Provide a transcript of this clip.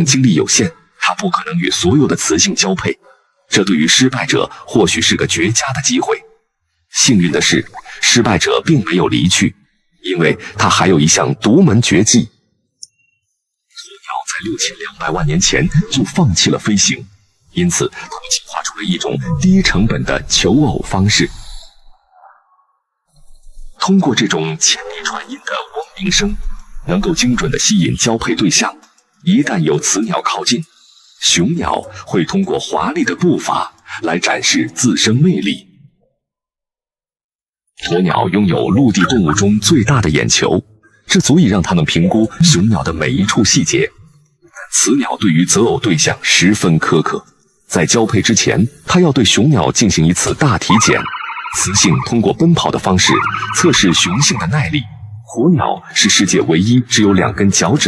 精力有限，它不可能与所有的雌性交配，这对于失败者或许是个绝佳的机会。幸运的是，失败者并没有离去，因为他还有一项独门绝技。鸵鸟在6200万年前就放弃了飞行，因此它们进化出了一种低成本的求偶方式。通过这种千里传音的嗡鸣声，能够精准地吸引交配对象。一旦有雌鸟靠近，雄鸟会通过华丽的步伐来展示自身魅力。鸵鸟拥有陆地动物中最大的眼球，这足以让它们评估雄鸟的每一处细节。雌鸟对于择偶对象十分苛刻，在交配之前，它要对雄鸟进行一次大体检。雌性通过奔跑的方式测试雄性的耐力。鸵鸟是世界唯一只有2根脚趾